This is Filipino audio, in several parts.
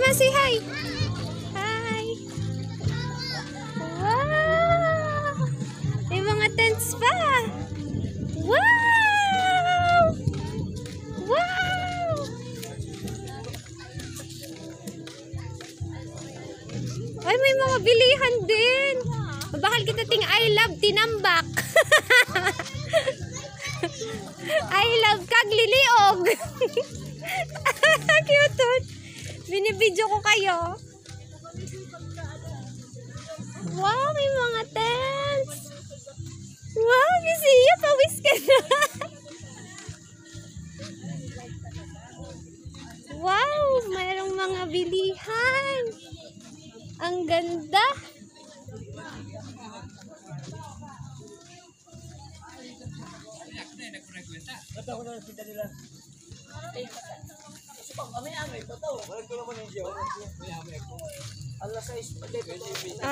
Mama, say hi. Hi. Wow! May mga tents pa. Wow! Wow! Ay, may mga bilihan din. Mabakal kita ting I love tinambak. I love kagliliog. Cute. Binibidyo ko kayo. Wow, may mga tents. Wow, Misiya, pawis ka na. Wow, mayroong mga bilihan. Ang ganda.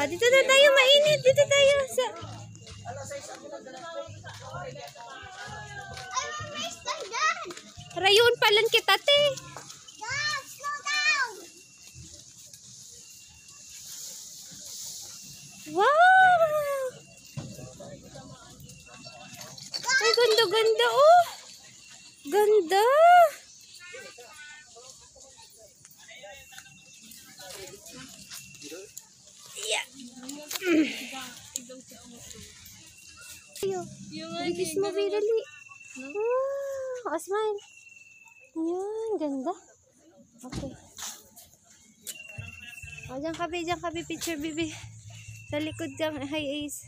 Dito na tayo, mainit. Dito tayo sa... Rayon palan kita, te. Wow! Ay, ganda-ganda, oh. Ganda. Yeah. Bigis mo, dali. Wow, smile. Yan, ganda. Okay. O, dyan kabi, picture, bibi. Sa likod kang, hi, Ace.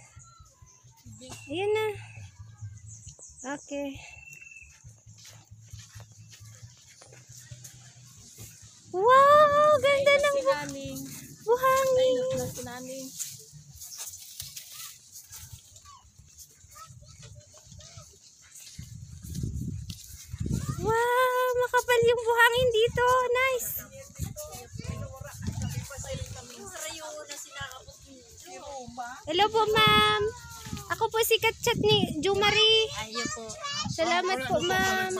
Ayan na. Okay. Wow, ganda ng buhangin. Wow, makapal yung buhangin dito. Nice. Hello po, ma'am. Ako po si Katchat ni Jumari. Ayo po. Salamat po, ma'am.